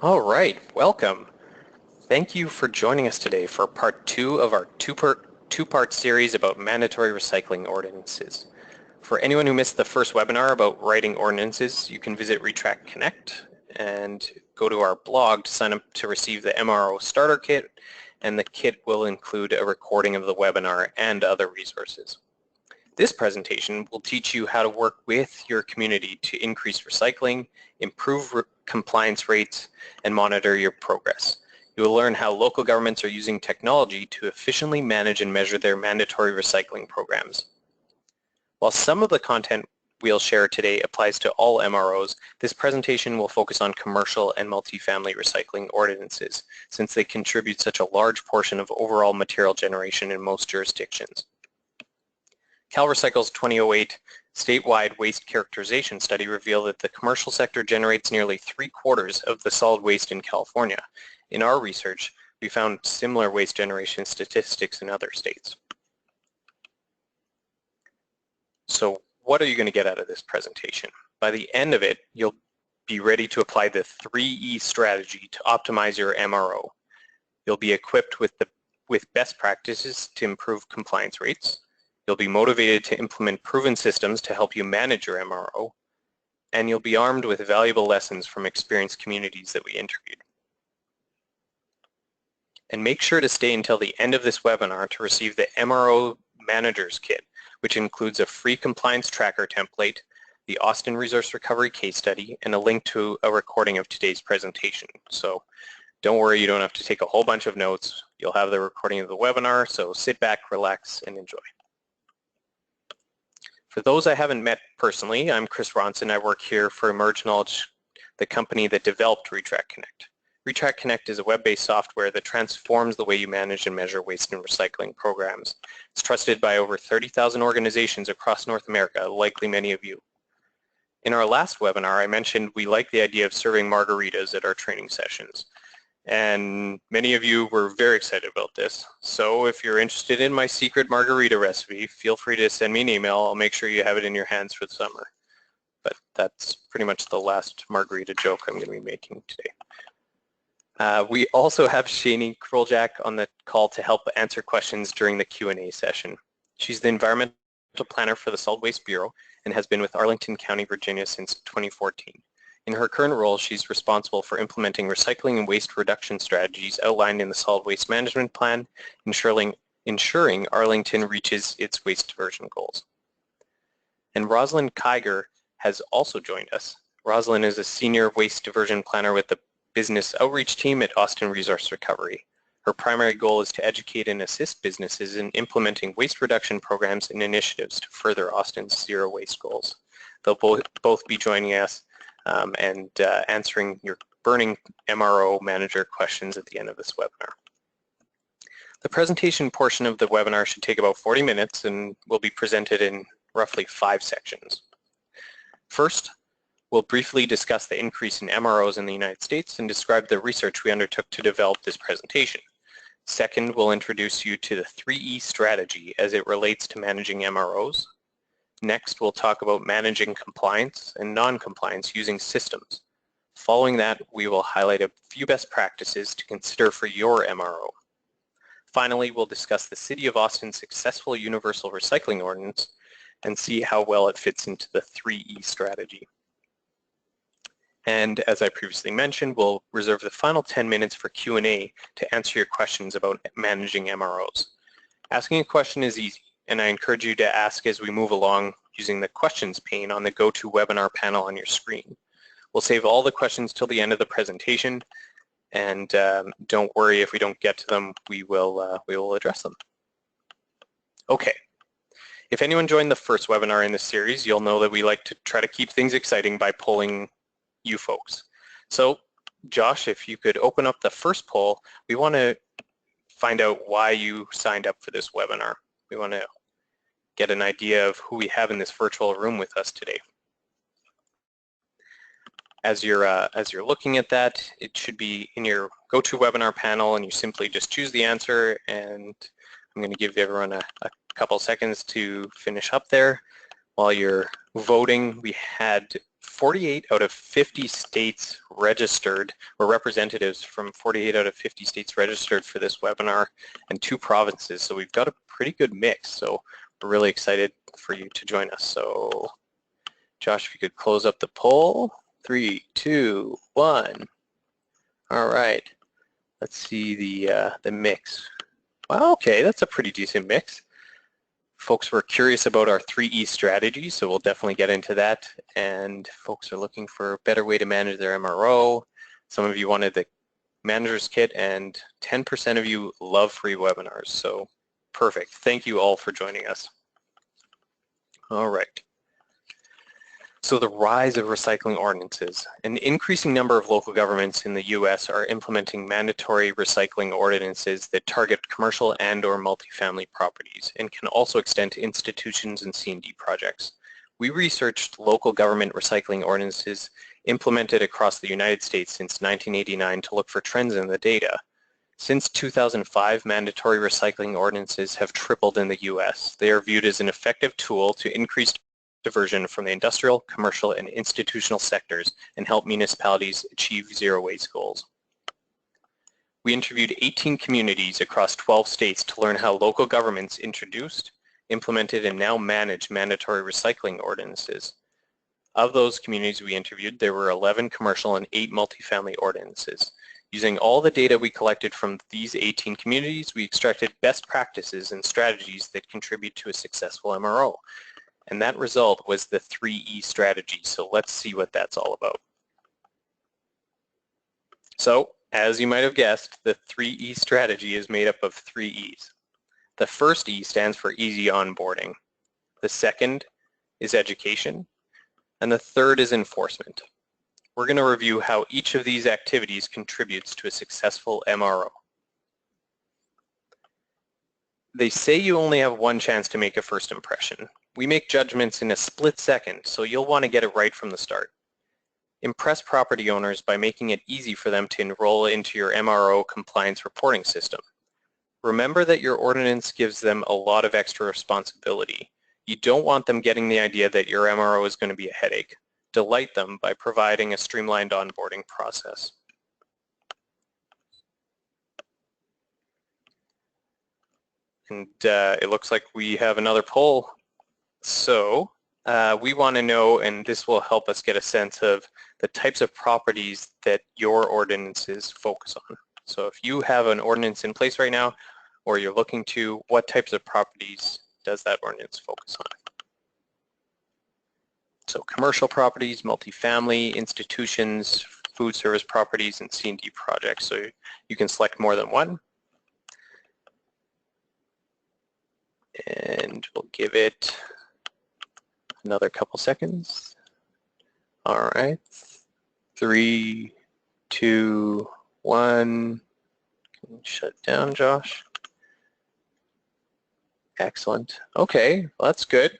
All right, welcome. Thank you for joining us today for part 2 of our two-part series about mandatory recycling ordinances. For anyone who missed the first webinar about writing ordinances, you can visit Re-TRAC Connect and go to our blog to sign up to receive the MRO Starter Kit, and the kit will include a recording of the webinar and other resources. This presentation will teach you how to work with your community to increase recycling, improve compliance rates, and monitor your progress. You will learn how local governments are using technology to efficiently manage and measure their mandatory recycling programs. While some of the content we'll share today applies to all MROs, this presentation will focus on commercial and multifamily recycling ordinances, since they contribute such a large portion of overall material generation in most jurisdictions. CalRecycle's 2008 statewide waste characterization study revealed that the commercial sector generates nearly 3/4 of the solid waste in California. In our research, we found similar waste generation statistics in other states. So what are you going to get out of this presentation? By the end of it, you'll be ready to apply the 3E strategy to optimize your MRO. You'll be equipped with best practices to improve compliance rates. You'll be motivated to implement proven systems to help you manage your MRO, and you'll be armed with valuable lessons from experienced communities that we interviewed. And make sure to stay until the end of this webinar to receive the MRO Manager's Kit, which includes a free compliance tracker template, the Austin Resource Recovery case study, and a link to a recording of today's presentation. So don't worry, you don't have to take a whole bunch of notes. You'll have the recording of the webinar, so sit back, relax, and enjoy. For those I haven't met personally, I'm Chris Ronson. I work here for Emerge Knowledge, the company that developed Re-TRAC Connect. Re-TRAC Connect is a web-based software that transforms the way you manage and measure waste and recycling programs. It's trusted by over 30,000 organizations across North America, likely many of you. In our last webinar, I mentioned we like the idea of serving margaritas at our training sessions. And many of you were very excited about this. So if you're interested in my secret margarita recipe, feel free to send me an email. I'll make sure you have it in your hands for the summer. But that's pretty much the last margarita joke I'm going to be making today. We also have Shani Kroljak on the call to help answer questions during the Q&A session. She's the environmental planner for the Solid Waste Bureau and has been with Arlington County, Virginia since 2014. In her current role, she's responsible for implementing recycling and waste reduction strategies outlined in the Solid Waste Management Plan, ensuring Arlington reaches its waste diversion goals. And Rosalind Kiger has also joined us. Rosalind is a senior waste diversion planner with the business outreach team at Austin Resource Recovery. Her primary goal is to educate and assist businesses in implementing waste reduction programs and initiatives to further Austin's zero waste goals. They'll both be joining us and answering your burning MRO manager questions at the end of this webinar. The presentation portion of the webinar should take about 40 minutes and will be presented in roughly 5 sections. First, we'll briefly discuss the increase in MROs in the United States and describe the research we undertook to develop this presentation. Second, we'll introduce you to the 3E strategy as it relates to managing MROs. Next, we'll talk about managing compliance and non-compliance using systems. Following that, we will highlight a few best practices to consider for your MRO. Finally, we'll discuss the City of Austin's successful Universal Recycling Ordinance and see how well it fits into the 3E strategy. And as I previously mentioned, we'll reserve the final 10 minutes for Q&A to answer your questions about managing MROs. Asking a question is easy, and I encourage you to ask as we move along using the questions pane on the GoToWebinar panel on your screen. We'll save all the questions till the end of the presentation, and don't worry if we don't get to them, we will address them. Okay. If anyone joined the first webinar in this series, you'll know that we like to try to keep things exciting by polling you folks. So Josh, if you could open up the first poll, we want to find out why you signed up for this webinar. We want to get an idea of who we have in this virtual room with us today. As you're looking at that, it should be in your GoToWebinar panel, and you simply just choose the answer, and I'm going to give everyone a couple seconds to finish up there. While you're voting, we had 48 out of 50 states registered, or representatives from 48 out of 50 states registered for this webinar, and 2 provinces. So we've got a pretty good mix. So we're really excited for you to join us. So Josh, if you could close up the poll. 3, 2, 1. All right. Let's see the mix. Well, okay, that's a pretty decent mix. Folks were curious about our 3E strategy, so we'll definitely get into that. And folks are looking for a better way to manage their MRO. Some of you wanted the manager's kit, and 10% of you love free webinars. So perfect. Thank you all for joining us. All right. So the rise of recycling ordinances. An increasing number of local governments in the US are implementing mandatory recycling ordinances that target commercial and/or multifamily properties and can also extend to institutions and C&D projects. We researched local government recycling ordinances implemented across the United States since 1989 to look for trends in the data. Since 2005, mandatory recycling ordinances have tripled in the US. They are viewed as an effective tool to increase diversion from the industrial, commercial, and institutional sectors and help municipalities achieve zero waste goals. We interviewed 18 communities across 12 states to learn how local governments introduced, implemented, and now manage mandatory recycling ordinances. Of those communities we interviewed, there were 11 commercial and 8 multifamily ordinances. Using all the data we collected from these 18 communities, we extracted best practices and strategies that contribute to a successful MRO. And that result was the 3E strategy. So let's see what that's all about. So as you might have guessed, the 3E strategy is made up of 3 E's. The first E stands for easy onboarding. The second is education. And the third is enforcement. We're going to review how each of these activities contributes to a successful MRO. They say you only have one chance to make a first impression. We make judgments in a split second, so you'll want to get it right from the start. Impress property owners by making it easy for them to enroll into your MRO compliance reporting system. Remember that your ordinance gives them a lot of extra responsibility. You don't want them getting the idea that your MRO is going to be a headache. Delight them by providing a streamlined onboarding process. And it looks like we have another poll. So we want to know, and this will help us get a sense of the types of properties that your ordinances focus on. So if you have an ordinance in place right now, or you're looking to, what types of properties does that ordinance focus on? So commercial properties, multifamily, institutions, food service properties, and C&D projects. So you can select more than one. And we'll give it another couple seconds. All right, 3, 2, 1. Shut down, Josh. Excellent. Okay, well, that's good.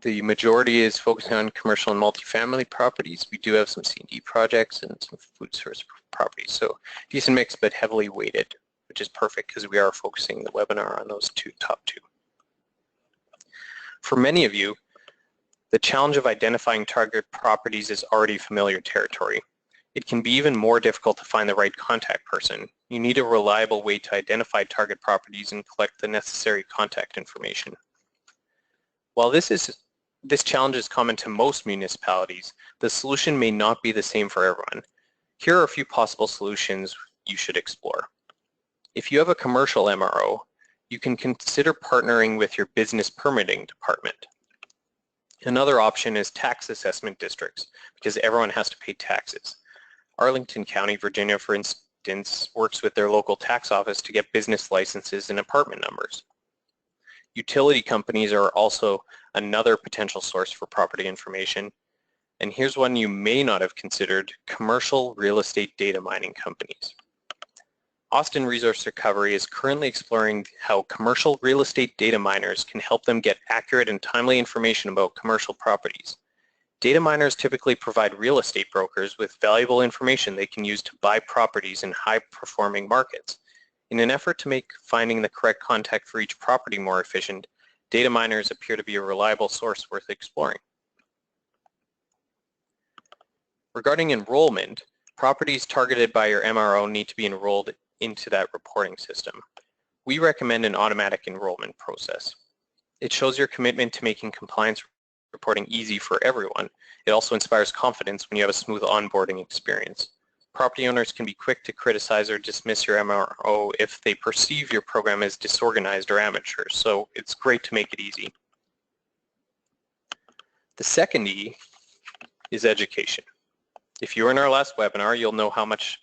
The majority is focusing on commercial and multifamily properties. We do have some C&D projects and some food service properties. So decent mix, but heavily weighted, which is perfect because we are focusing the webinar on those top two. For many of you, the challenge of identifying target properties is already familiar territory. It can be even more difficult to find the right contact person. You need a reliable way to identify target properties and collect the necessary contact information. While this challenge is common to most municipalities, the solution may not be the same for everyone. Here are a few possible solutions you should explore. If you have a commercial MRO, you can consider partnering with your business permitting department. Another option is tax assessment districts, because everyone has to pay taxes. Arlington County, Virginia, for instance, works with their local tax office to get business licenses and apartment numbers. Utility companies are also another potential source for property information. And here's one you may not have considered: commercial real estate data mining companies. Austin Resource Recovery is currently exploring how commercial real estate data miners can help them get accurate and timely information about commercial properties. Data miners typically provide real estate brokers with valuable information they can use to buy properties in high-performing markets. In an effort to make finding the correct contact for each property more efficient, data miners appear to be a reliable source worth exploring. Regarding enrollment, properties targeted by your MRO need to be enrolled into that reporting system. We recommend an automatic enrollment process. It shows your commitment to making compliance reporting easy for everyone. It also inspires confidence when you have a smooth onboarding experience. Property owners can be quick to criticize or dismiss your MRO if they perceive your program as disorganized or amateur, so it's great to make it easy. The second E is education. If you were in our last webinar, you'll know how much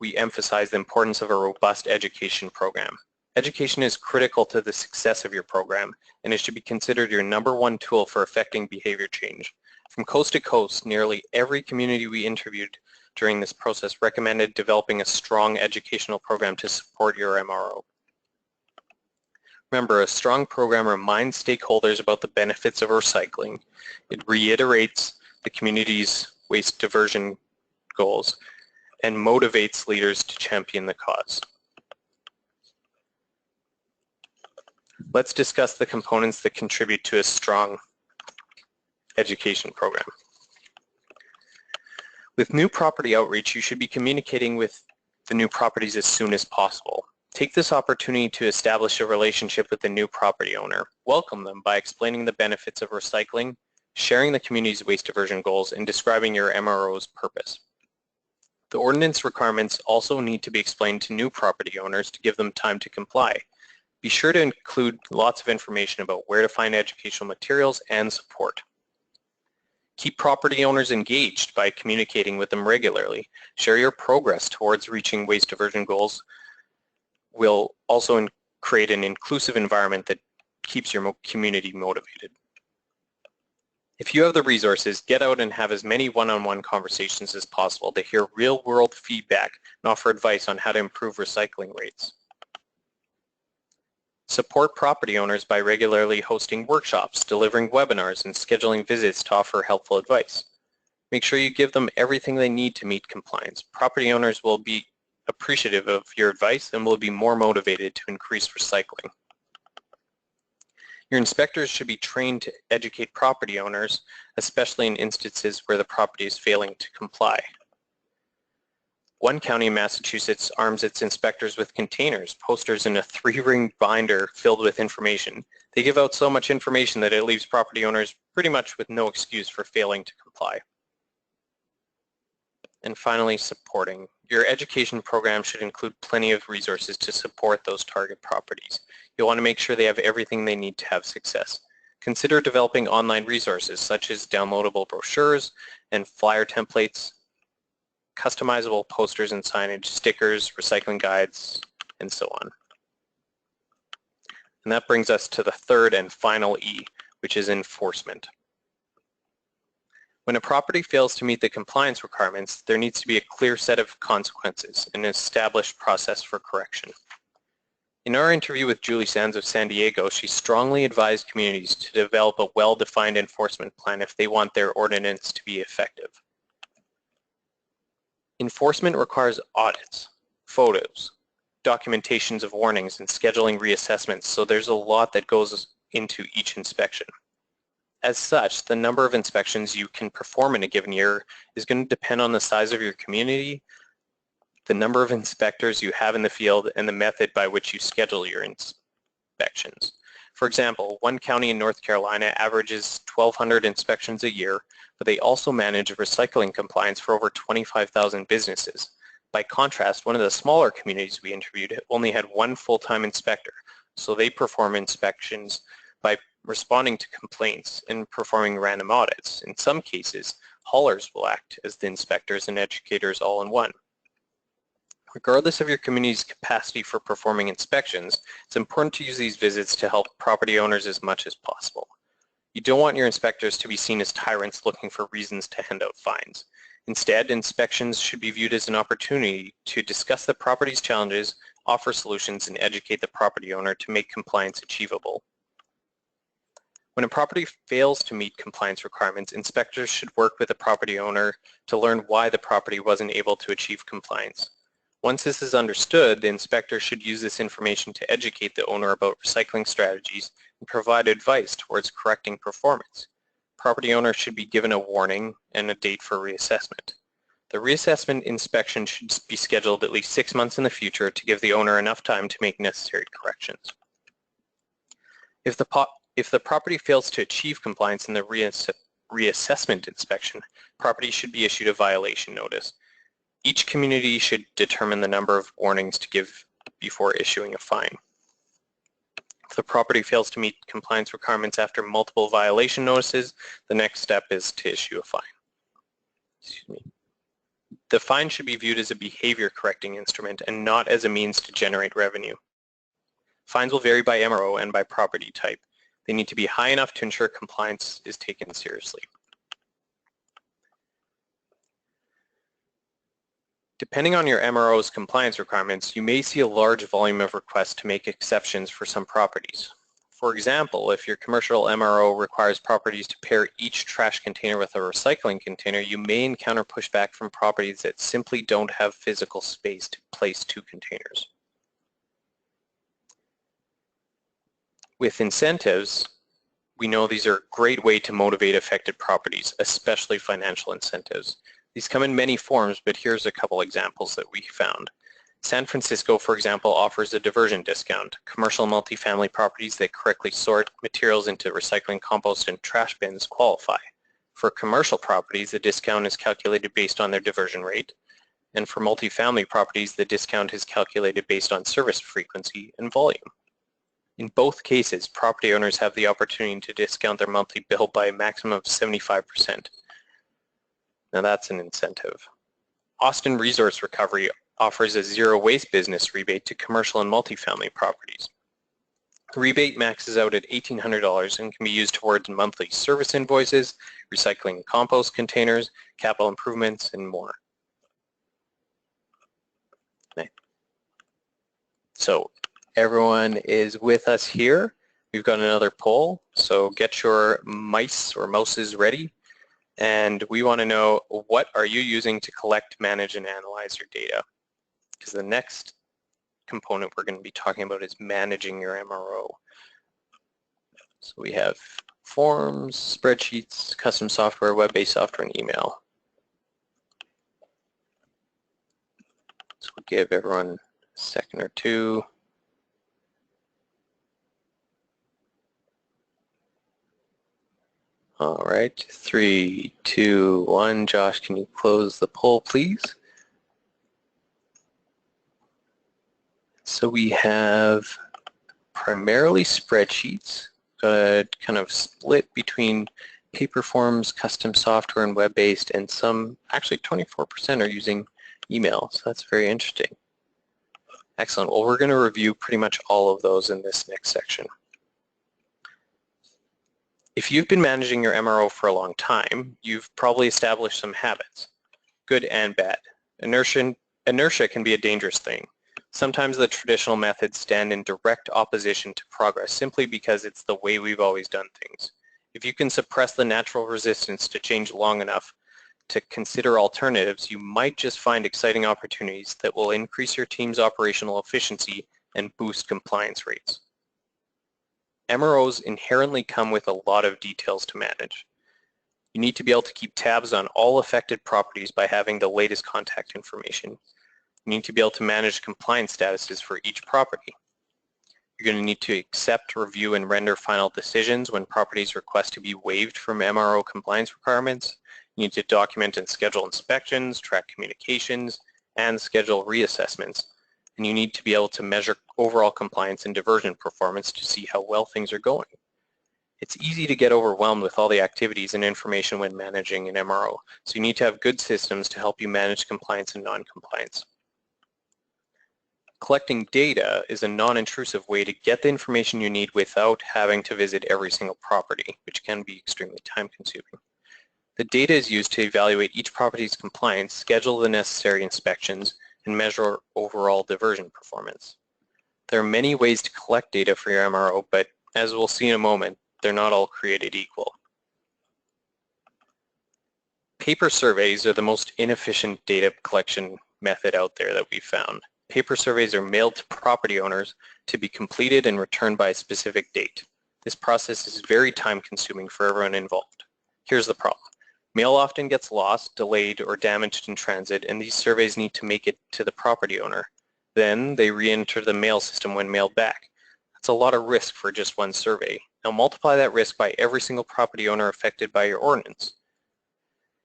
we emphasize the importance of a robust education program. Education is critical to the success of your program, and it should be considered your #1 tool for affecting behavior change. From coast to coast, nearly every community we interviewed during this process recommended developing a strong educational program to support your MRO. Remember, a strong program reminds stakeholders about the benefits of recycling. It reiterates the community's waste diversion goals and motivates leaders to champion the cause. Let's discuss the components that contribute to a strong education program. With new property outreach, you should be communicating with the new properties as soon as possible. Take this opportunity to establish a relationship with the new property owner. Welcome them by explaining the benefits of recycling, sharing the community's waste diversion goals, and describing your MRO's purpose. The ordinance requirements also need to be explained to new property owners to give them time to comply. Be sure to include lots of information about where to find educational materials and support. Keep property owners engaged by communicating with them regularly. Share your progress towards reaching waste diversion goals. Will also create an inclusive environment that keeps your community motivated. If you have the resources, get out and have as many one-on-one conversations as possible to hear real-world feedback and offer advice on how to improve recycling rates. Support property owners by regularly hosting workshops, delivering webinars, and scheduling visits to offer helpful advice. Make sure you give them everything they need to meet compliance. Property owners will be appreciative of your advice and will be more motivated to increase recycling. Your inspectors should be trained to educate property owners, especially in instances where the property is failing to comply. One county in Massachusetts arms its inspectors with containers, posters, and a 3-ring binder filled with information. They give out so much information that it leaves property owners pretty much with no excuse for failing to comply. And finally, supporting. Your education program should include plenty of resources to support those target properties. You'll want to make sure they have everything they need to have success. Consider developing online resources such as downloadable brochures and flyer templates, customizable posters and signage, stickers, recycling guides, and so on. And that brings us to the third and final E, which is enforcement. When a property fails to meet the compliance requirements, there needs to be a clear set of consequences and an established process for correction. In our interview with Julie Sands of San Diego, she strongly advised communities to develop a well-defined enforcement plan if they want their ordinance to be effective. Enforcement requires audits, photos, documentations of warnings, and scheduling reassessments, so there's a lot that goes into each inspection. As such, the number of inspections you can perform in a given year is going to depend on the size of your community, the number of inspectors you have in the field, and the method by which you schedule your inspections. For example, one county in North Carolina averages 1,200 inspections a year, but they also manage recycling compliance for over 25,000 businesses. By contrast, one of the smaller communities we interviewed only had one full-time inspector, so they perform inspections by responding to complaints and performing random audits. In some cases, haulers will act as the inspectors and educators all in one. Regardless of your community's capacity for performing inspections, it's important to use these visits to help property owners as much as possible. You don't want your inspectors to be seen as tyrants looking for reasons to hand out fines. Instead, inspections should be viewed as an opportunity to discuss the property's challenges, offer solutions, and educate the property owner to make compliance achievable. When a property fails to meet compliance requirements, inspectors should work with the property owner to learn why the property wasn't able to achieve compliance. Once this is understood, the inspector should use this information to educate the owner about recycling strategies and provide advice towards correcting performance. Property owners should be given a warning and a date for reassessment. The reassessment inspection should be scheduled at least 6 months in the future to give the owner enough time to make necessary corrections. If the property fails to achieve compliance in the reassessment inspection, property should be issued a violation notice. Each community should determine the number of warnings to give before issuing a fine. If the property fails to meet compliance requirements after multiple violation notices, the next step is to issue a fine. Excuse me. The fine should be viewed as a behavior correcting instrument and not as a means to generate revenue. Fines will vary by MRO and by property type. They need to be high enough to ensure compliance is taken seriously. Depending on your MRO's compliance requirements, you may see a large volume of requests to make exceptions for some properties. For example, if your commercial MRO requires properties to pair each trash container with a recycling container, you may encounter pushback from properties that simply don't have physical space to place 2 containers. With incentives, we know these are a great way to motivate affected properties, especially financial incentives. These come in many forms, but here's a couple examples that we found. San Francisco, for example, offers a diversion discount. Commercial multifamily properties that correctly sort materials into recycling, compost, and trash bins qualify. For commercial properties, the discount is calculated based on their diversion rate. And for multifamily properties, the discount is calculated based on service frequency and volume. In both cases, property owners have the opportunity to discount their monthly bill by a maximum of 75%. Now that's an incentive. Austin Resource Recovery offers a zero waste business rebate to commercial and multifamily properties. The rebate maxes out at $1,800 and can be used towards monthly service invoices, recycling compost containers, capital improvements, and more. Okay. So everyone is with us here. We've got another poll, so get your mice or mouses ready. And we want to know, what are you using to collect, manage, and analyze your data? Because the next component we're going to be talking about is managing your MRO. So we have forms, spreadsheets, custom software, web-based software, and email. So we'll give everyone a second or two. All right, 3, 2, 1. Josh, can you close the poll, please? So we have primarily spreadsheets, kind of split between paper forms, custom software, and web-based, and some, actually 24% are using email, so that's very interesting. Excellent. Well, we're going to review pretty much all of those in this next section. If you've been managing your MRO for a long time, you've probably established some habits, good and bad. Inertia can be a dangerous thing. Sometimes the traditional methods stand in direct opposition to progress simply because it's the way we've always done things. If you can suppress the natural resistance to change long enough to consider alternatives, you might just find exciting opportunities that will increase your team's operational efficiency and boost compliance rates. MROs inherently come with a lot of details to manage. You need to be able to keep tabs on all affected properties by having the latest contact information. You need to be able to manage compliance statuses for each property. You're going to need to accept, review, and render final decisions when properties request to be waived from MRO compliance requirements. You need to document and schedule inspections, track communications, and schedule reassessments. And you need to be able to measure overall compliance and diversion performance to see how well things are going. It's easy to get overwhelmed with all the activities and information when managing an MRO, so you need to have good systems to help you manage compliance and non-compliance. Collecting data is a non-intrusive way to get the information you need without having to visit every single property, which can be extremely time-consuming. The data is used to evaluate each property's compliance, schedule the necessary inspections, and measure overall diversion performance. There are many ways to collect data for your MRO, but as we'll see in a moment, they're not all created equal. Paper surveys are the most inefficient data collection method out there that we've found. Paper surveys are mailed to property owners to be completed and returned by a specific date. This process is very time-consuming for everyone involved. Here's the problem. Mail often gets lost, delayed, or damaged in transit, and these surveys need to make it to the property owner. Then they re-enter the mail system when mailed back. That's a lot of risk for just one survey. Now multiply that risk by every single property owner affected by your ordinance.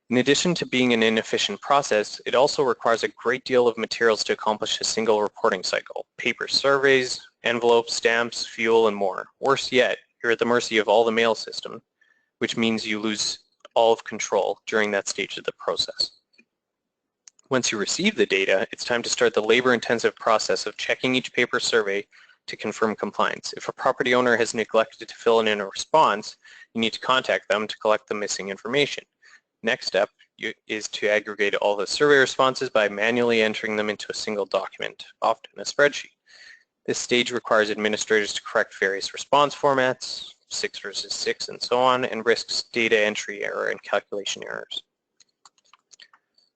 In addition to being an inefficient process, it also requires a great deal of materials to accomplish a single reporting cycle. Paper surveys, envelopes, stamps, fuel, and more. Worse yet, you're at the mercy of all the mail system, which means you lose all of control during that stage of the process. Once you receive the data, it's time to start the labor-intensive process of checking each paper survey to confirm compliance. If a property owner has neglected to fill in a response, you need to contact them to collect the missing information. Next step is to aggregate all the survey responses by manually entering them into a single document, often a spreadsheet. This stage requires administrators to correct various response formats, 6 versus 6 and so on, and risks data entry error and calculation errors.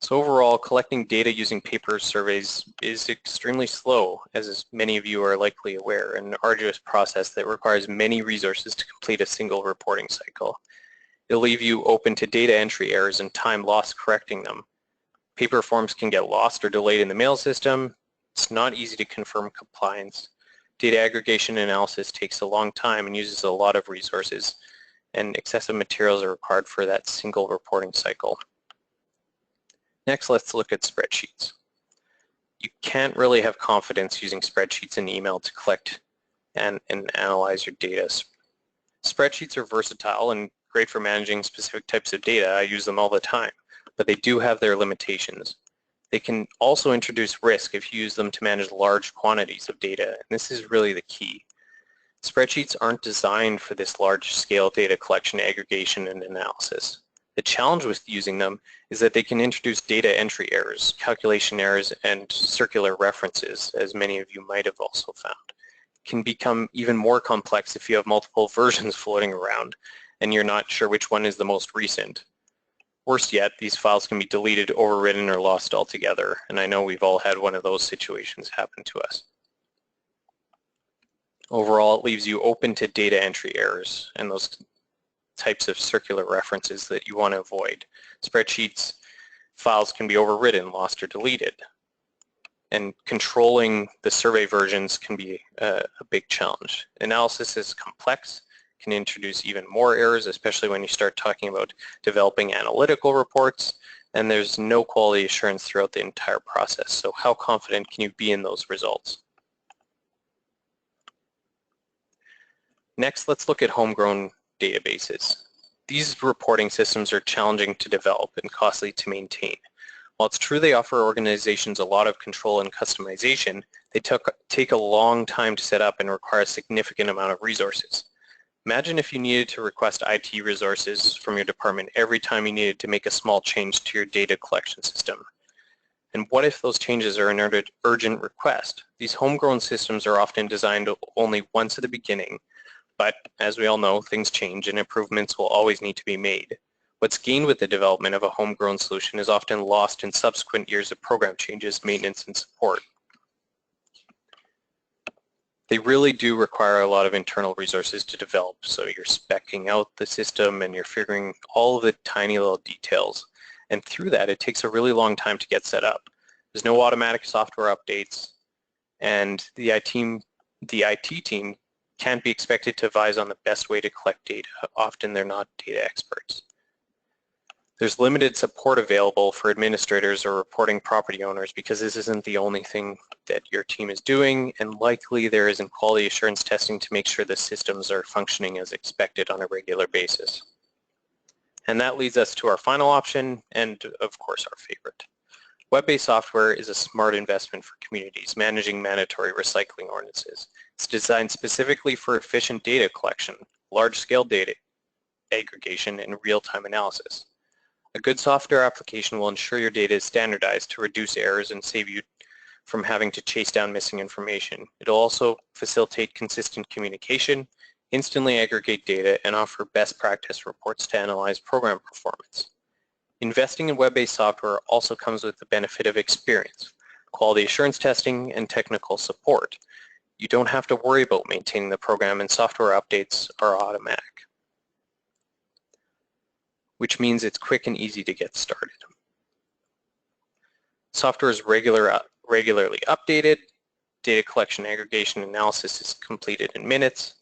So overall, collecting data using paper surveys is extremely slow, as many of you are likely aware, an arduous process that requires many resources to complete a single reporting cycle. It'll leave you open to data entry errors and time lost correcting them. Paper forms can get lost or delayed in the mail system. It's not easy to confirm compliance. Data aggregation analysis takes a long time and uses a lot of resources, and excessive materials are required for that single reporting cycle. Next, let's look at spreadsheets. You can't really have confidence using spreadsheets and email to collect and analyze your data. Spreadsheets are versatile and great for managing specific types of data. I use them all the time, but they do have their limitations. They can also introduce risk if you use them to manage large quantities of data, and this is really the key. Spreadsheets aren't designed for this large-scale data collection, aggregation, and analysis. The challenge with using them is that they can introduce data entry errors, calculation errors, and circular references, as many of you might have also found. It can become even more complex if you have multiple versions floating around and you're not sure which one is the most recent. Worse yet, these files can be deleted, overwritten, or lost altogether, and I know we've all had one of those situations happen to us. Overall, it leaves you open to data entry errors and those types of circular references that you want to avoid. Spreadsheets files can be overwritten, lost, or deleted, and controlling the survey versions can be a big challenge. Analysis is complex, can introduce even more errors, especially when you start talking about developing analytical reports, and there's no quality assurance throughout the entire process. So how confident can you be in those results? Next, let's look at homegrown databases. These reporting systems are challenging to develop and costly to maintain. While it's true they offer organizations a lot of control and customization, they take a long time to set up and require a significant amount of resources. Imagine if you needed to request IT resources from your department every time you needed to make a small change to your data collection system. And what if those changes are an urgent request? These homegrown systems are often designed only once at the beginning, but as we all know, things change and improvements will always need to be made. What's gained with the development of a homegrown solution is often lost in subsequent years of program changes, maintenance, and support. They really do require a lot of internal resources to develop, so you're speccing out the system and you're figuring all of the tiny little details. And through that, it takes a really long time to get set up. There's no automatic software updates, and the IT team can't be expected to advise on the best way to collect data. Often they're not data experts. There's limited support available for administrators or reporting property owners because this isn't the only thing that your team is doing, and likely there isn't quality assurance testing to make sure the systems are functioning as expected on a regular basis. And that leads us to our final option, and of course our favorite. Web-based software is a smart investment for communities managing mandatory recycling ordinances. It's designed specifically for efficient data collection, large-scale data aggregation, and real-time analysis. A good software application will ensure your data is standardized to reduce errors and save you from having to chase down missing information. It'll also facilitate consistent communication, instantly aggregate data, and offer best practice reports to analyze program performance. Investing in web-based software also comes with the benefit of experience, quality assurance testing, and technical support. You don't have to worry about maintaining the program, and software updates are automatic. which means it's quick and easy to get started. Software is regularly updated. Data collection, aggregation, analysis is completed in minutes.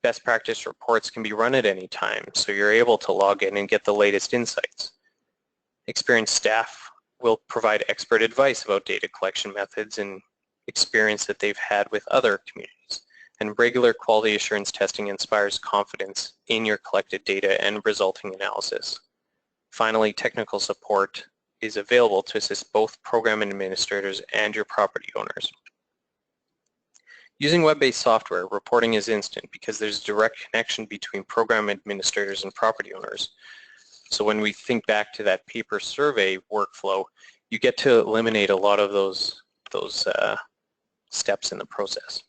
Best practice reports can be run at any time, so you're able to log in and get the latest insights. Experienced staff will provide expert advice about data collection methods and experience that they've had with other communities. And regular quality assurance testing inspires confidence in your collected data and resulting analysis. Finally, technical support is available to assist both program administrators and your property owners. Using web-based software, reporting is instant because there's a direct connection between program administrators and property owners. So when we think back to that paper survey workflow, you get to eliminate a lot of those steps in the process.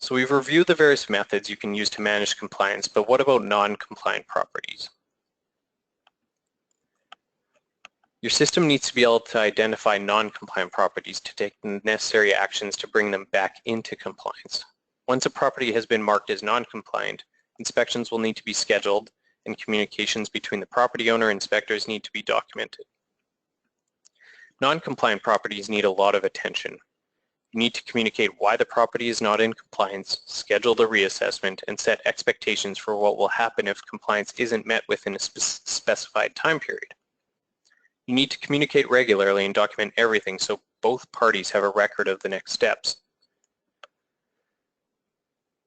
So we've reviewed the various methods you can use to manage compliance, but what about non-compliant properties? Your system needs to be able to identify non-compliant properties to take the necessary actions to bring them back into compliance. Once a property has been marked as non-compliant, inspections will need to be scheduled and communications between the property owner and inspectors need to be documented. Non-compliant properties need a lot of attention. You need to communicate why the property is not in compliance, schedule the reassessment, and set expectations for what will happen if compliance isn't met within a specified time period. You need to communicate regularly and document everything so both parties have a record of the next steps.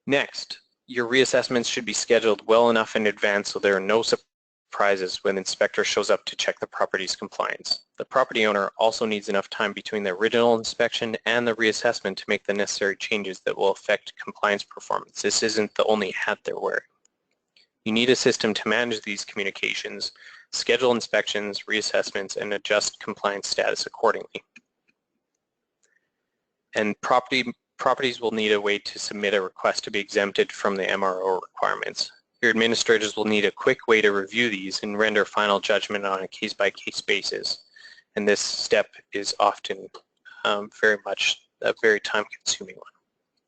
Next, your reassessments should be scheduled well enough in advance so there are no surprises when the inspector shows up to check the property's compliance. The property owner also needs enough time between the original inspection and the reassessment to make the necessary changes that will affect compliance performance. This isn't the only hat they're wearing. You need a system to manage these communications, schedule inspections, reassessments, and adjust compliance status accordingly. And properties will need a way to submit a request to be exempted from the MRO requirements. Your administrators will need a quick way to review these and render final judgment on a case-by-case basis. And this step is often very much a very time-consuming one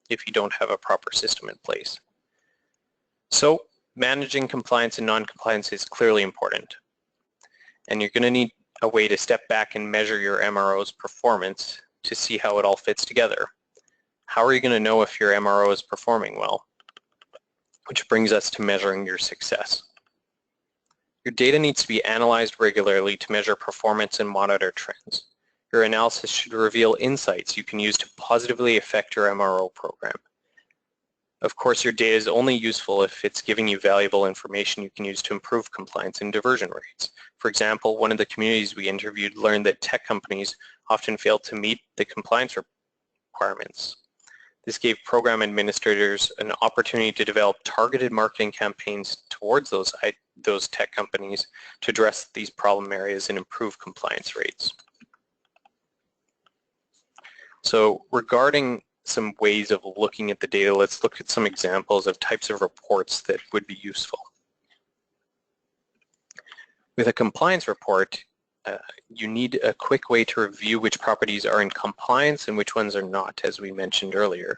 if you don't have a proper system in place. So managing compliance and non-compliance is clearly important. And you're going to need a way to step back and measure your MRO's performance to see how it all fits together. How are you going to know if your MRO is performing well? Which brings us to measuring your success. Your data needs to be analyzed regularly to measure performance and monitor trends. Your analysis should reveal insights you can use to positively affect your MRO program. Of course, your data is only useful if it's giving you valuable information you can use to improve compliance and diversion rates. For example, one of the communities we interviewed learned that tech companies often fail to meet the compliance requirements. This gave program administrators an opportunity to develop targeted marketing campaigns towards those tech companies to address these problem areas and improve compliance rates. So regarding some ways of looking at the data, let's look at some examples of types of reports that would be useful. With a compliance report, you need a quick way to review which properties are in compliance and which ones are not, as we mentioned earlier.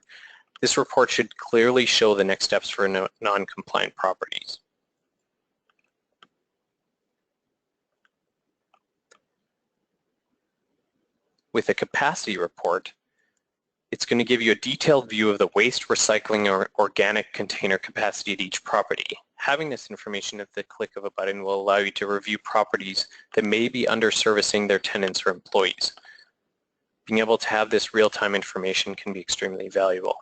This report should clearly show the next steps for non-compliant properties. With a capacity report, it's going to give you a detailed view of the waste, recycling, or organic container capacity at each property. Having this information at the click of a button will allow you to review properties that may be under-servicing their tenants or employees. Being able to have this real-time information can be extremely valuable.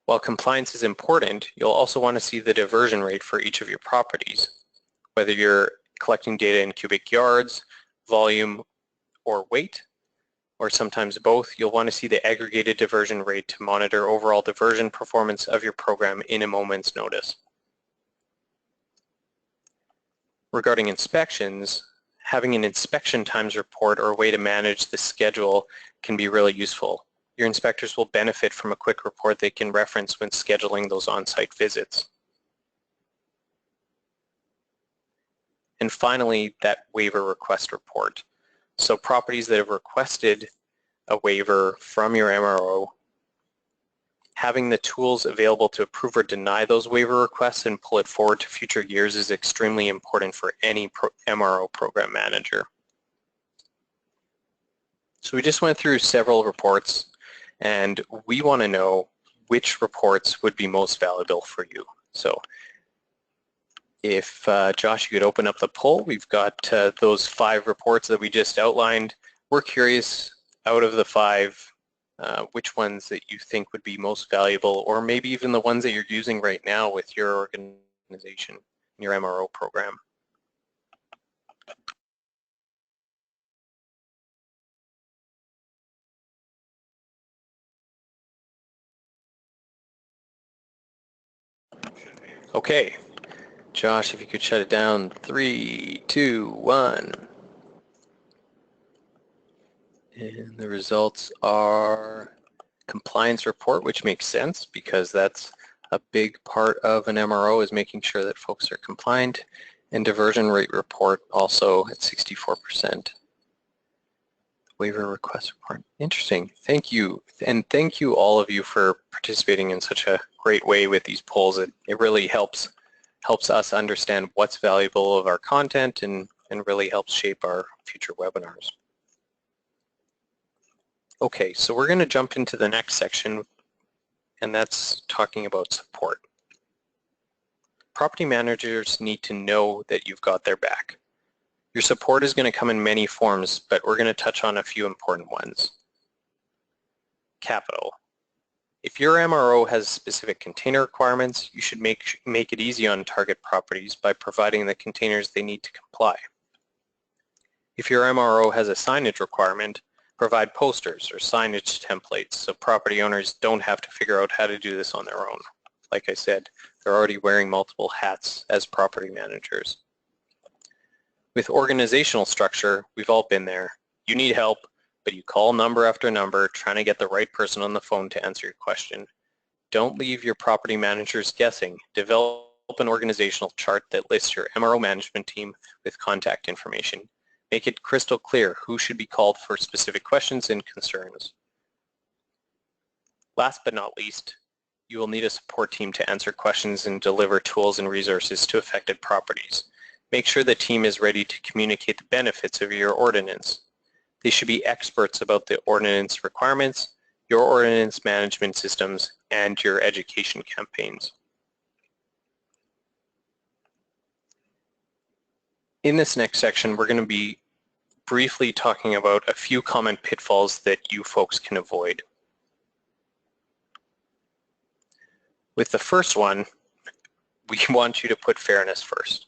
While compliance is important, you'll also want to see the diversion rate for each of your properties. Whether you're collecting data in cubic yards, volume, or weight, or sometimes both, you'll want to see the aggregated diversion rate to monitor overall diversion performance of your program in a moment's notice. Regarding inspections, having an inspection times report or a way to manage the schedule can be really useful. Your inspectors will benefit from a quick report they can reference when scheduling those on-site visits. And finally, that waiver request report. So properties that have requested a waiver from your MRO Having the tools available to approve or deny those waiver requests and pull it forward to future years is extremely important for any MRO program manager. So we just went through several reports, and we want to know which reports would be most valuable for you. So if Josh, you could open up the poll. We've got those 5 reports that we just outlined. We're curious, out of the 5, which ones that you think would be most valuable, or maybe even the ones that you're using right now with your organization, your MRO program. Okay, Josh, if you could shut it down. 3, 2, 1. And the results are compliance report, which makes sense because that's a big part of an MRO, is making sure that folks are compliant, and diversion rate report also at 64%. Waiver request report. Interesting. Thank you. And thank you all of you for participating in such a great way with these polls. It really helps us understand what's valuable of our content and really helps shape our future webinars. Okay, so we're going to jump into the next section, and that's talking about support. Property managers need to know that you've got their back. Your support is going to come in many forms, but we're going to touch on a few important ones. Capital. If your MRO has specific container requirements, you should make it easy on target properties by providing the containers they need to comply. If your MRO has a signage requirement, provide posters or signage templates so property owners don't have to figure out how to do this on their own. Like I said, they're already wearing multiple hats as property managers. With organizational structure, we've all been there. You need help, but you call number after number trying to get the right person on the phone to answer your question. Don't leave your property managers guessing. Develop an organizational chart that lists your MRO management team with contact information. Make it crystal clear who should be called for specific questions and concerns. Last but not least, you will need a support team to answer questions and deliver tools and resources to affected properties. Make sure the team is ready to communicate the benefits of your ordinance. They should be experts about the ordinance requirements, your ordinance management systems, and your education campaigns. In this next section, we're going to be briefly talking about a few common pitfalls that you folks can avoid. With the first one, we want you to put fairness first.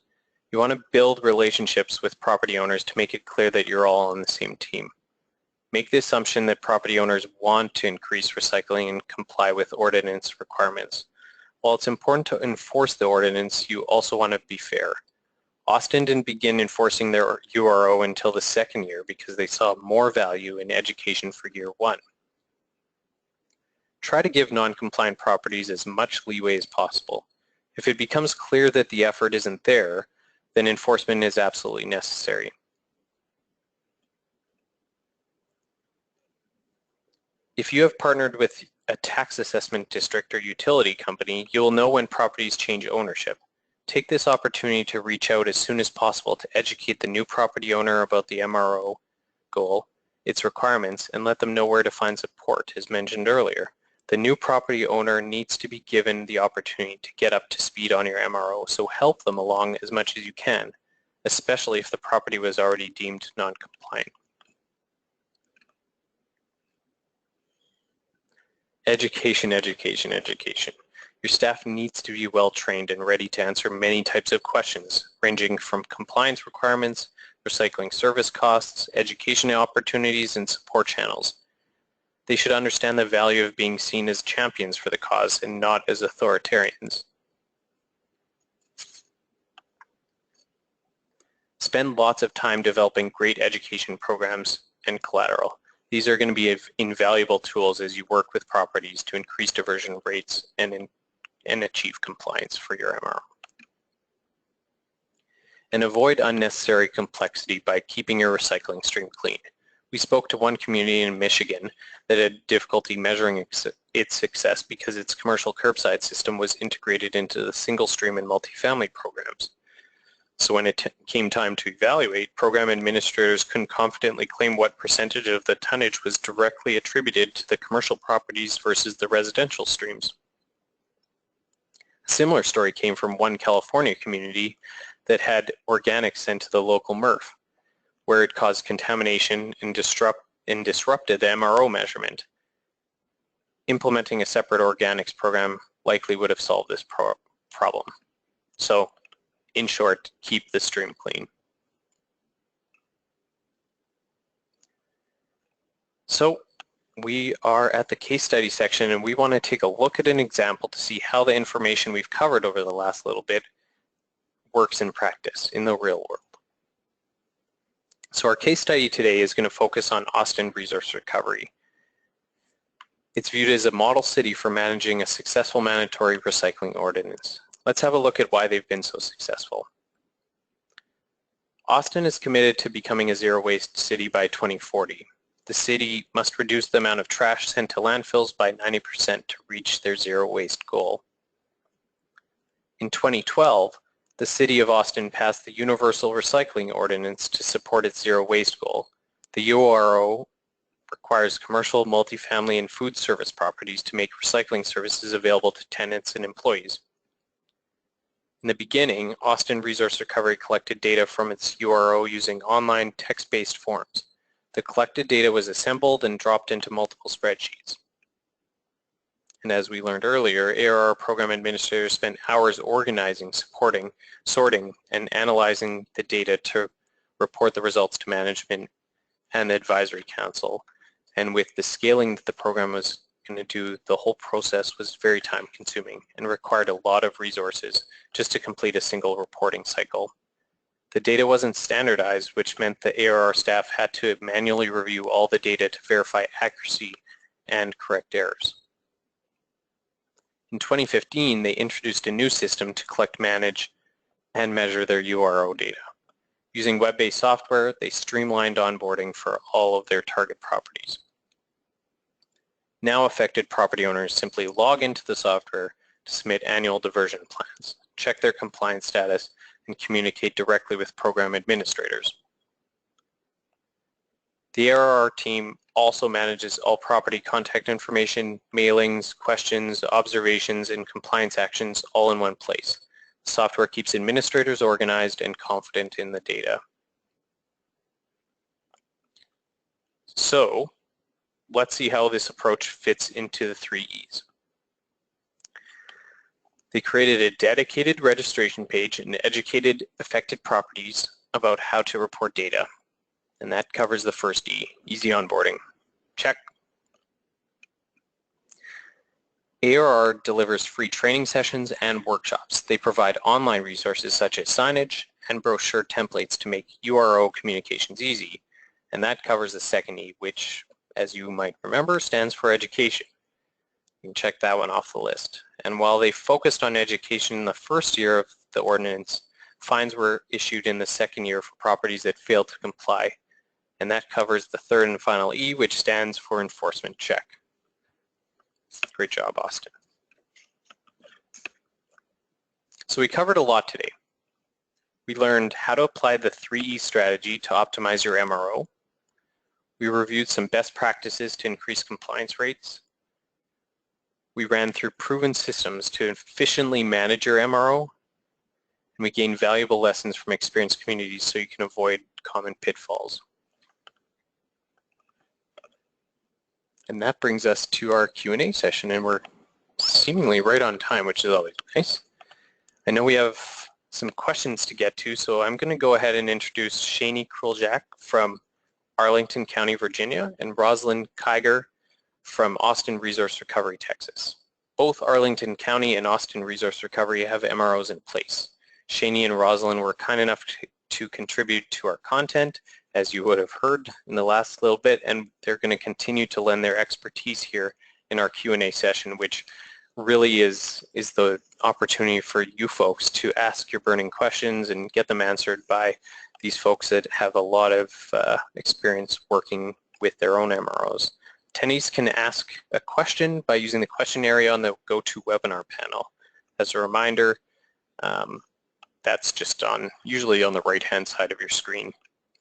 You want to build relationships with property owners to make it clear that you're all on the same team. Make the assumption that property owners want to increase recycling and comply with ordinance requirements. While it's important to enforce the ordinance, you also want to be fair. Austin didn't begin enforcing their URO until the second year because they saw more value in education for year 1. Try to give non-compliant properties as much leeway as possible. If it becomes clear that the effort isn't there, then enforcement is absolutely necessary. If you have partnered with a tax assessment district or utility company, you will know when properties change ownership. Take this opportunity to reach out as soon as possible to educate the new property owner about the MRO goal, its requirements, and let them know where to find support, as mentioned earlier. The new property owner needs to be given the opportunity to get up to speed on your MRO, so help them along as much as you can, especially if the property was already deemed non-compliant. Education, education, education. Your staff needs to be well trained and ready to answer many types of questions, ranging from compliance requirements, recycling service costs, education opportunities, and support channels. They should understand the value of being seen as champions for the cause and not as authoritarians. Spend lots of time developing great education programs and collateral. These are going to be invaluable tools as you work with properties to increase diversion rates and achieve compliance for your MRO. And avoid unnecessary complexity by keeping your recycling stream clean. We spoke to one community in Michigan that had difficulty measuring its success because its commercial curbside system was integrated into the single stream and multifamily programs. So when it came time to evaluate, program administrators couldn't confidently claim what percentage of the tonnage was directly attributed to the commercial properties versus the residential streams. A similar story came from one California community that had organics sent to the local MRF, where it caused contamination and disrupted the MRO measurement. Implementing a separate organics program likely would have solved this problem. So, in short, keep the stream clean. So we are at the case study section, and we want to take a look at an example to see how the information we've covered over the last little bit works in practice in the real world. So our case study today is going to focus on Austin Resource Recovery. It's viewed as a model city for managing a successful mandatory recycling ordinance. Let's have a look at why they've been so successful. Austin is committed to becoming a zero-waste city by 2040. The city must reduce the amount of trash sent to landfills by 90% to reach their zero-waste goal. In 2012, the City of Austin passed the Universal Recycling Ordinance to support its zero-waste goal. The URO requires commercial, multifamily, and food service properties to make recycling services available to tenants and employees. In the beginning, Austin Resource Recovery collected data from its URO using online text-based forms. The collected data was assembled and dropped into multiple spreadsheets. And as we learned earlier, ARR program administrators spent hours organizing, supporting, sorting, and analyzing the data to report the results to management and the advisory council. And with the scaling that the program was going to do, the whole process was very time-consuming and required a lot of resources just to complete a single reporting cycle. The data wasn't standardized, which meant the ARR staff had to manually review all the data to verify accuracy and correct errors. In 2015, they introduced a new system to collect, manage, and measure their URO data. Using web-based software, they streamlined onboarding for all of their target properties. Now affected property owners simply log into the software to submit annual diversion plans, check their compliance status, and communicate directly with program administrators. The ARR team also manages all property contact information, mailings, questions, observations, and compliance actions all in one place. The software keeps administrators organized and confident in the data. So, let's see how this approach fits into the 3 E's. They created a dedicated registration page and educated affected properties about how to report data. And that covers the first E, easy onboarding. Check. ARR delivers free training sessions and workshops. They provide online resources such as signage and brochure templates to make URO communications easy. And that covers the second E, which, as you might remember, stands for education. You can check that one off the list. And while they focused on education in the first year of the ordinance, fines were issued in the second year for properties that failed to comply. And that covers the third and final E, which stands for enforcement check. Great job, Austin. So we covered a lot today. We learned how to apply the 3E strategy to optimize your MRO. We reviewed some best practices to increase compliance rates. We ran through proven systems to efficiently manage your MRO. And we gained valuable lessons from experienced communities so you can avoid common pitfalls. And that brings us to our Q&A session, and we're seemingly right on time, which is always nice. I know we have some questions to get to, so I'm going to go ahead and introduce Shani Kruljak from Arlington County, Virginia, and Rosalind Kiger from Austin Resource Recovery, Texas. Both Arlington County and Austin Resource Recovery have MROs in place. Shani and Rosalind were kind enough to contribute to our content, as you would have heard in the last little bit, and they're going to continue to lend their expertise here in our Q&A session, which really is the opportunity for you folks to ask your burning questions and get them answered by these folks that have a lot of experience working with their own MROs. Attendees can ask a question by using the question area on the GoToWebinar panel. As a reminder, that's just usually on the right-hand side of your screen.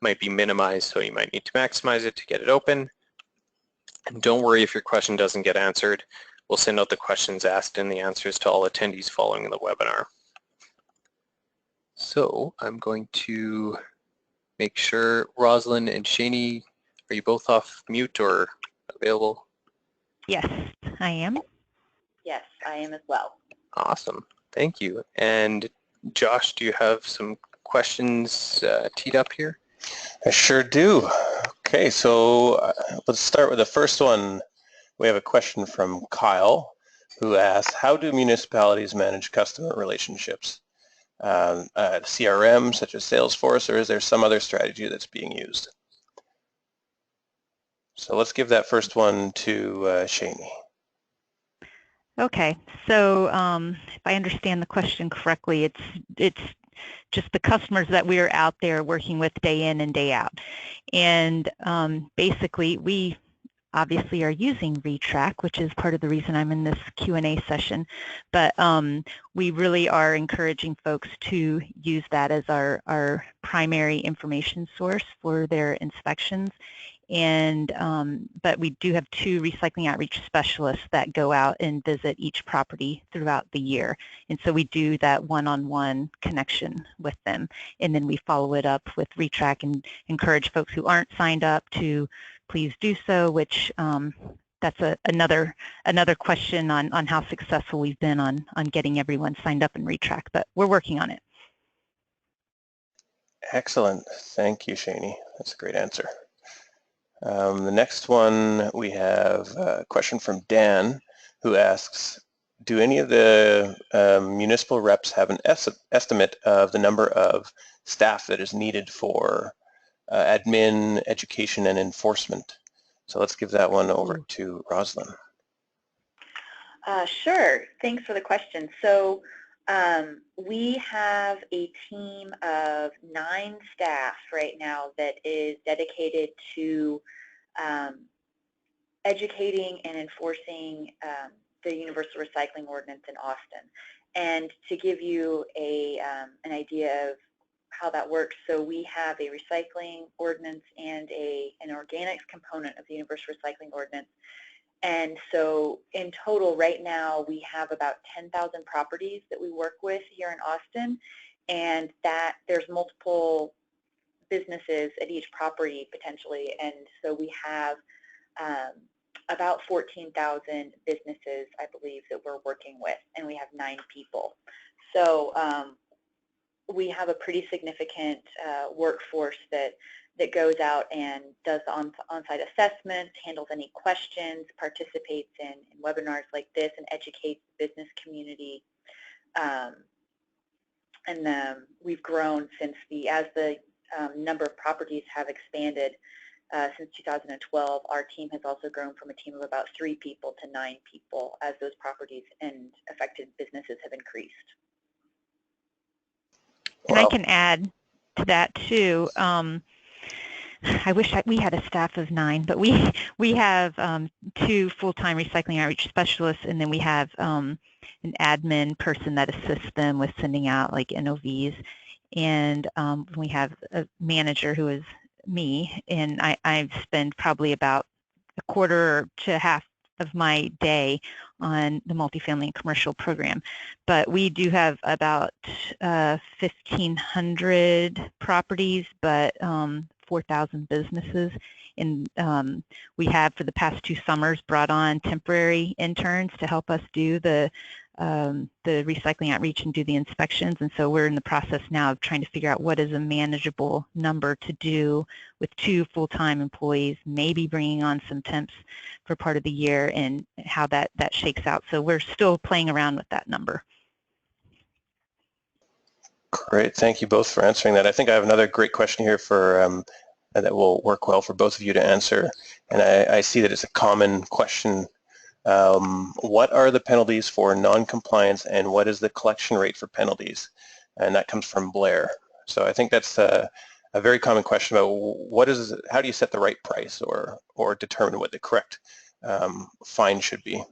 Might be minimized, so you might need to maximize it to get it open. And don't worry if your question doesn't get answered. We'll send out the questions asked and the answers to all attendees following the webinar. So I'm going to make sure, Rosalind and Shani, are you both off mute or available? Yes, I am. Yes, I am as well. Awesome, thank you. And Josh, do you have some questions teed up here? I sure do. Okay, so let's start with the first one. We have a question from Kyle, who asks, how do municipalities manage customer relationships? CRM, such as Salesforce, or is there some other strategy that's being used? So let's give that first one to Shani. Okay, so if I understand the question correctly, it's just the customers that we are out there working with day in and day out. And basically, we obviously are using Re-TRAC, which is part of the reason I'm in this Q&A session. But we really are encouraging folks to use that as our primary information source for their inspections. And but we do have 2 recycling outreach specialists that go out and visit each property throughout the year. And so we do that one-on-one connection with them. And then we follow it up with Re-TRAC and encourage folks who aren't signed up to please do so, which that's another question on how successful we've been on getting everyone signed up in Re-TRAC, but we're working on it. Excellent. Thank you, Shani. That's a great answer. The next one, we have a question from Dan, who asks, do any of the municipal reps have an estimate of the number of staff that is needed for admin, education, and enforcement? So let's give that one over to Rosalind. Sure. Thanks for the question. So we have a team of 9 staff right now that is dedicated to educating and enforcing the Universal Recycling Ordinance in Austin. And to give you an idea of how that works, so we have a recycling ordinance and an organics component of the Universal Recycling Ordinance. And so in total right now we have about 10,000 properties that we work with here in Austin, and that there's multiple businesses at each property potentially, and so we have about 14,000 businesses, I believe, that we're working with, and we have 9 people. So we have a pretty significant workforce that goes out and does on-site assessments, handles any questions, participates in webinars like this, and educates the business community. And we've grown since as the number of properties have expanded since 2012. Our team has also grown from a team of about 3 people to 9 people as those properties and affected businesses have increased. And I can add to that too. I wish we had a staff of 9, but we have 2 full-time recycling outreach specialists, and then we have an admin person that assists them with sending out like NOVs, and we have a manager who is me, and I spend probably about a quarter to half of my day on the multifamily and commercial program. But we do have about 1,500 properties, but 4,000 businesses. And we have, for the past 2 summers, brought on temporary interns to help us do the recycling outreach and do the inspections. And so we're in the process now of trying to figure out what is a manageable number to do with 2 full-time employees, maybe bringing on some temps for part of the year, and how that shakes out. So we're still playing around with that number. Great, thank you both for answering that. I think I have another great question here for that will work well for both of you to answer. And I see that it's a common question. What are the penalties for non-compliance, and what is the collection rate for penalties? And that comes from Blair. So I think that's a a very common question about how do you set the right price or determine what the correct fine should be?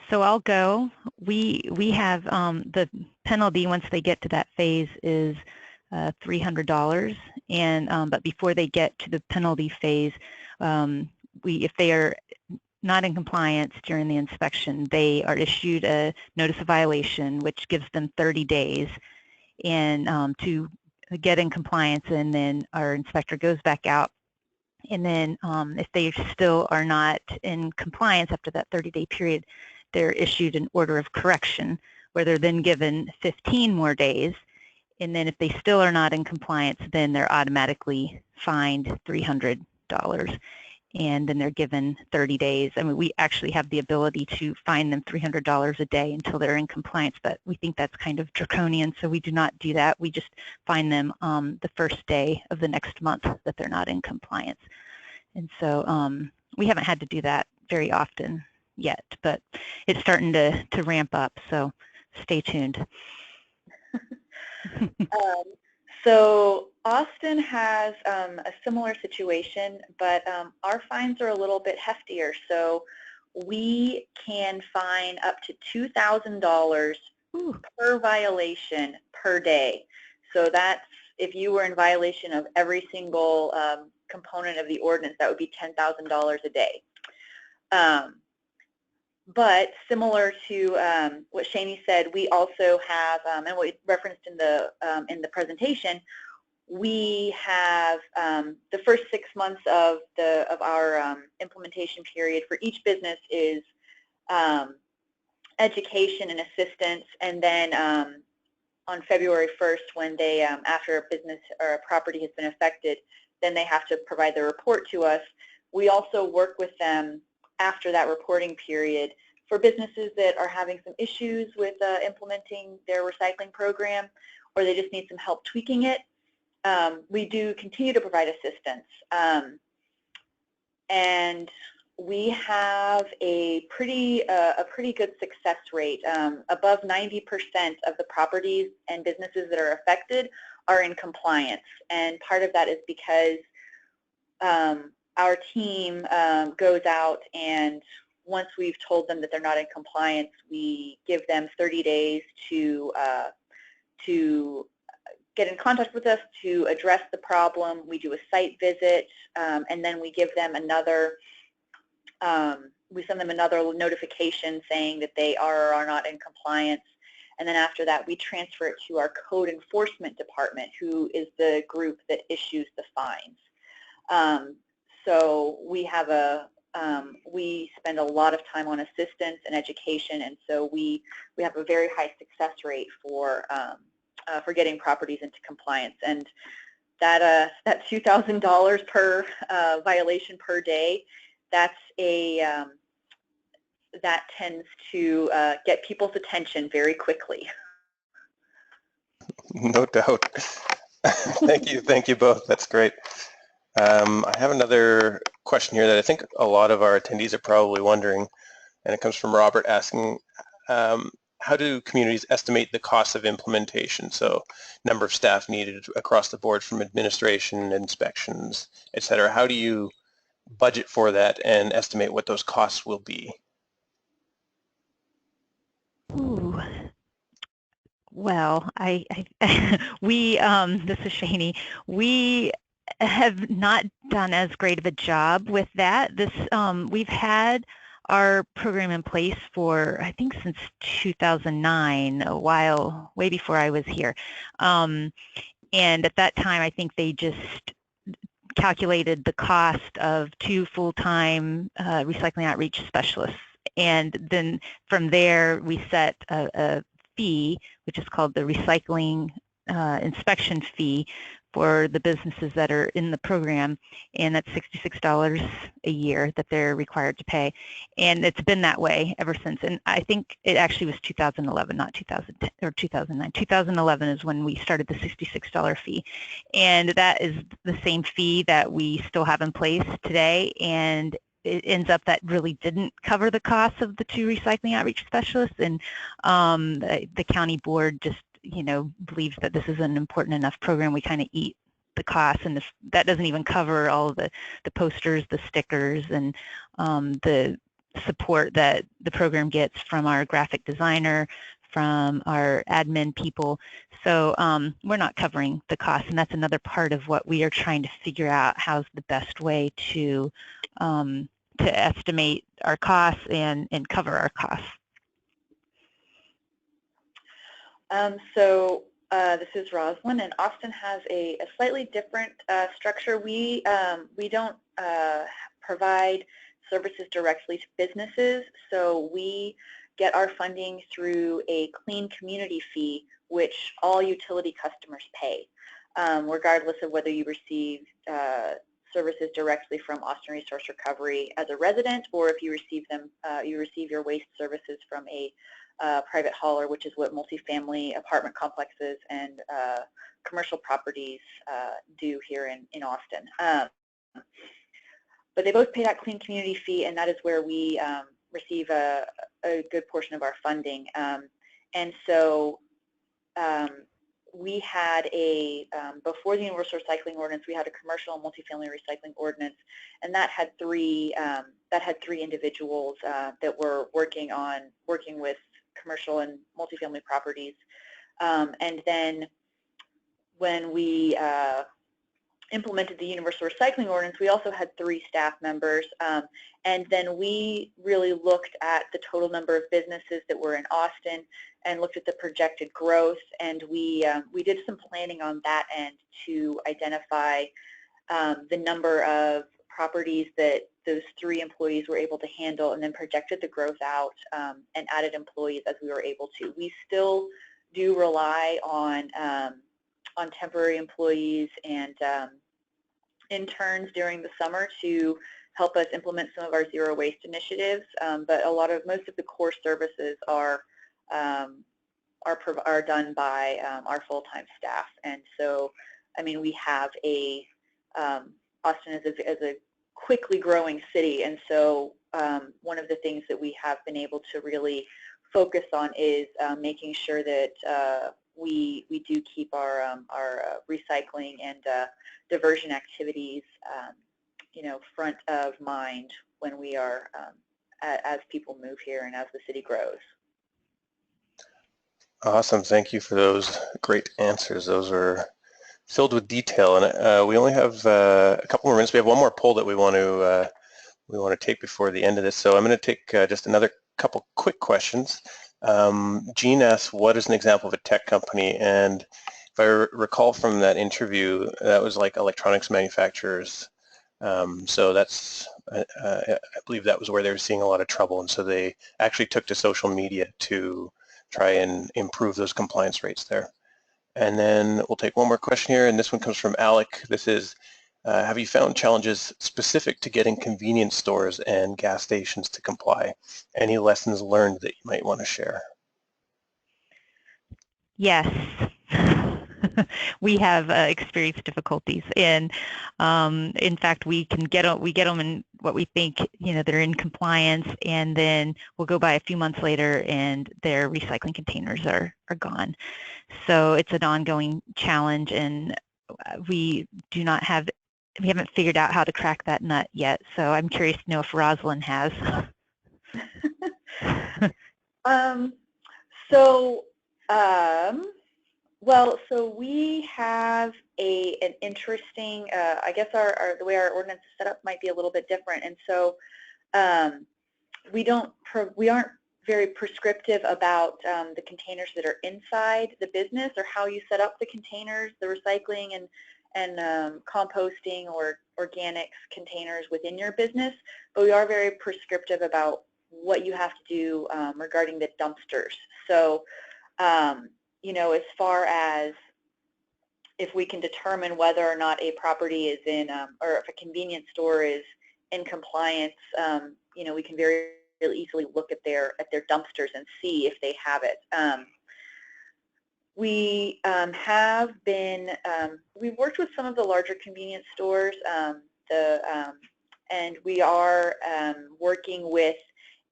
So I'll go. We have the penalty once they get to that phase is $300, and but before they get to the penalty phase, if they are not in compliance during the inspection, they are issued a notice of violation, which gives them 30 days and to get in compliance, and then our inspector goes back out. And then if they still are not in compliance after that 30-day period, they're issued an order of correction where they're then given 15 more days. And then if they still are not in compliance, then they're automatically fined $300. And then they're given 30 days. I mean, we actually have the ability to fine them $300 a day until they're in compliance, but we think that's kind of draconian, so we do not do that. We just fine them the first day of the next month that they're not in compliance. And so we haven't had to do that very often yet, but it's starting to ramp up, so stay tuned. So Austin has a similar situation, but our fines are a little bit heftier. So we can fine up to $2,000 per violation per day. So that's, if you were in violation of every single component of the ordinance, that would be $10,000 a day. But similar to what Shani said, we also have, and what we referenced in the presentation, we have the first 6 months of our implementation period for each business is education and assistance, and then on February 1st, when they after a business or a property has been affected, then they have to provide the report to us. We also work with them after that reporting period for businesses that are having some issues with implementing their recycling program, or they just need some help tweaking it. We do continue to provide assistance, and we have a pretty good success rate. Above 90% of the properties and businesses that are affected are in compliance, and part of that is because our team goes out, and once we've told them that they're not in compliance, we give them 30 days to get in contact with us to address the problem. We do a site visit, and then we give them another, we send them another notification saying that they are or are not in compliance. And then after that, we transfer it to our code enforcement department, who is the group that issues the fines. So we have we spend a lot of time on assistance and education, and so we have a very high success rate for getting properties into compliance. And that $2,000 per violation per day, that's that tends to get people's attention very quickly. No doubt. Thank you both. That's great. I have another question here that I think a lot of our attendees are probably wondering, and it comes from Robert asking, how do communities estimate the cost of implementation? So number of staff needed across the board from administration, inspections, et cetera. How do you budget for that and estimate what those costs will be? Ooh. Well, we, this is Shani, we have not done as great of a job with that. We've had our program in place for, I think, since 2009, a while, way before I was here. And at that time, I think they just calculated the cost of 2 full-time recycling outreach specialists. And then from there, we set a fee, which is called the recycling inspection fee for the businesses that are in the program, and that's $66 a year that they're required to pay. And it's been that way ever since. And I think it actually was 2011, not 2010 or 2009. 2011 is when we started the $66 fee. And that is the same fee that we still have in place today. And it ends up that really didn't cover the cost of the 2 recycling outreach specialists, and the county board just believes that this is an important enough program, we kind of eat the cost, and that doesn't even cover all the posters, the stickers, and the support that the program gets from our graphic designer, from our admin people. So we're not covering the cost, and that's another part of what we are trying to figure out, how's the best way to estimate our costs and cover our costs. This is Rosalind, and Austin has a slightly different structure. We don't provide services directly to businesses, so we get our funding through a clean community fee, which all utility customers pay, regardless of whether you receive services directly from Austin Resource Recovery as a resident, or if you receive them, you receive your waste services from a private hauler, which is what multifamily apartment complexes and commercial properties do here in Austin. But they both pay that clean community fee, and that is where we receive a good portion of our funding. And so we had before the Universal Recycling Ordinance, we had a commercial and multifamily recycling ordinance, and that had three individuals that were working with commercial and multifamily properties. And then when we implemented the Universal Recycling Ordinance, we also had 3 staff members, and then we really looked at the total number of businesses that were in Austin and looked at the projected growth, and we did some planning on that end to identify the number of properties that those 3 employees were able to handle, and then projected the growth out and added employees as we were able to. We still do rely on temporary employees and interns during the summer to help us implement some of our zero waste initiatives, but most of the core services are done by our full-time staff. And so, I mean, we have Austin is a quickly growing city, and so one of the things that we have been able to really focus on is making sure that we do keep our recycling and diversion activities, front of mind when we are as people move here and as the city grows. Awesome, thank you for those great answers. Those are filled with detail, and we only have a couple more minutes. We have one more poll that we want to take before the end of this, so I'm going to take just another couple quick questions. Jean asks, what is an example of a tech company? And if I recall from that interview, that was like electronics manufacturers. So that's, I believe that was where they were seeing a lot of trouble, and so they actually took to social media to try and improve those compliance rates there. And then we'll take one more question here, and this one comes from Alec. This is, have you found challenges specific to getting convenience stores and gas stations to comply? Any lessons learned that you might want to share? Yes. We have experienced difficulties, and in fact, we get them in what we think, they're in compliance, and then we'll go by a few months later, and their recycling containers are gone. So it's an ongoing challenge, and we haven't figured out how to crack that nut yet. So I'm curious to know if Rosalind has. So we have an interesting, I guess the way our ordinance is set up might be a little bit different, and so we aren't very prescriptive about the containers that are inside the business, or how you set up the containers, the recycling and composting or organics containers within your business, but we are very prescriptive about what you have to do regarding the dumpsters. So as far as if we can determine whether or not a property is in, or if a convenience store is in compliance, we can very easily look at their dumpsters and see if they have it. We have been, we've worked with some of the larger convenience stores, and we are working with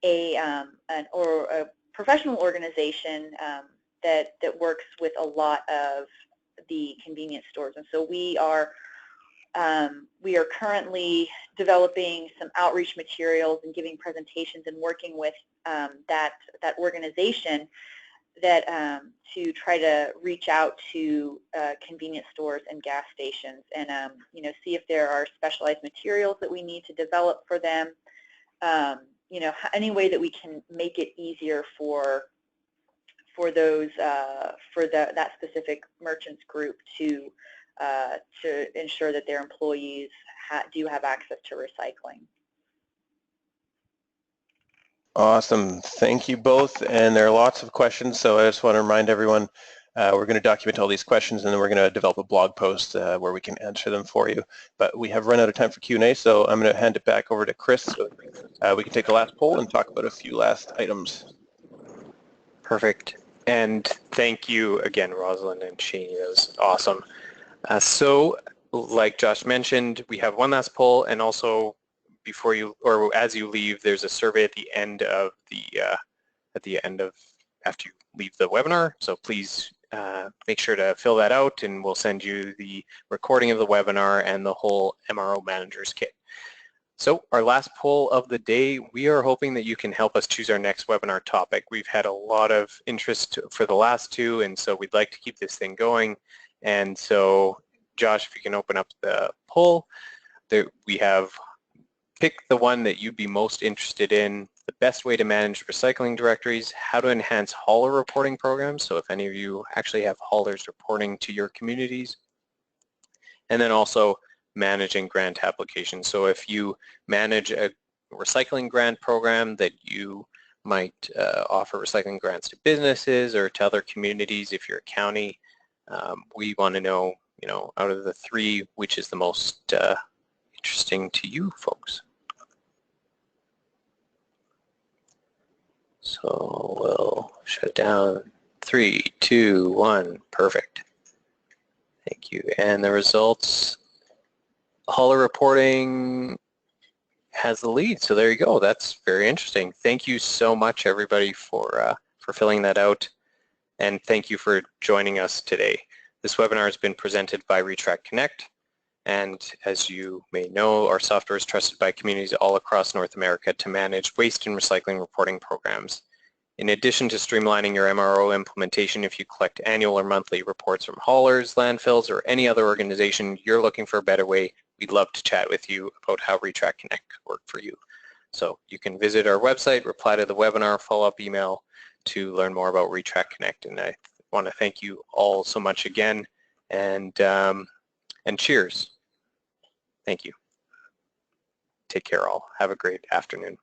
a professional organization that works with a lot of the convenience stores. And so we are currently developing some outreach materials and giving presentations and working with that organization that to try to reach out to convenience stores and gas stations and you know, see if there are specialized materials that we need to develop for them. You know, any way that we can make it easier for those that specific merchants group to ensure that their employees do have access to recycling. Awesome. Thank you both. And there are lots of questions, so I just want to remind everyone we're going to document all these questions and then we're going to develop a blog post where we can answer them for you. But we have run out of time for Q&A, so I'm going to hand it back over to Chris so we can take the last poll and talk about a few last items. Perfect. And thank you again, Rosalind and Shani. That was awesome. So, like Josh mentioned, we have one last poll, and also before you, or as you leave, there's a survey at the end of after you leave the webinar. So please make sure to fill that out, and we'll send you the recording of the webinar and the whole MRO Manager's Kit. So our last poll of the day, we are hoping that you can help us choose our next webinar topic. We've had a lot of interest for the last two, and so we'd like to keep this thing going. And so, Josh, if you can open up the poll, there we have pick the one that you'd be most interested in, the best way to manage recycling directories, how to enhance hauler reporting programs, so if any of you actually have haulers reporting to your communities, and then also managing grant applications. So if you manage a recycling grant program that you might offer recycling grants to businesses or to other communities, if you're a county, we want to know, out of the three, which is the most interesting to you folks. So we'll shut down. 3, 2, 1, perfect. Thank you. And the results, hauler reporting has the lead. So there you go. That's very interesting. Thank you so much, everybody, for filling that out. And thank you for joining us today. This webinar has been presented by Re-TRAC Connect. And as you may know, our software is trusted by communities all across North America to manage waste and recycling reporting programs. In addition to streamlining your MRO implementation, if you collect annual or monthly reports from haulers, landfills, or any other organization you're looking for a better way, we'd love to chat with you about how Re-TRAC Connect could work for you. So you can visit our website, reply to the webinar, follow-up email to learn more about Re-TRAC Connect. And I want to thank you all so much again, and cheers. Thank you. Take care all. Have a great afternoon.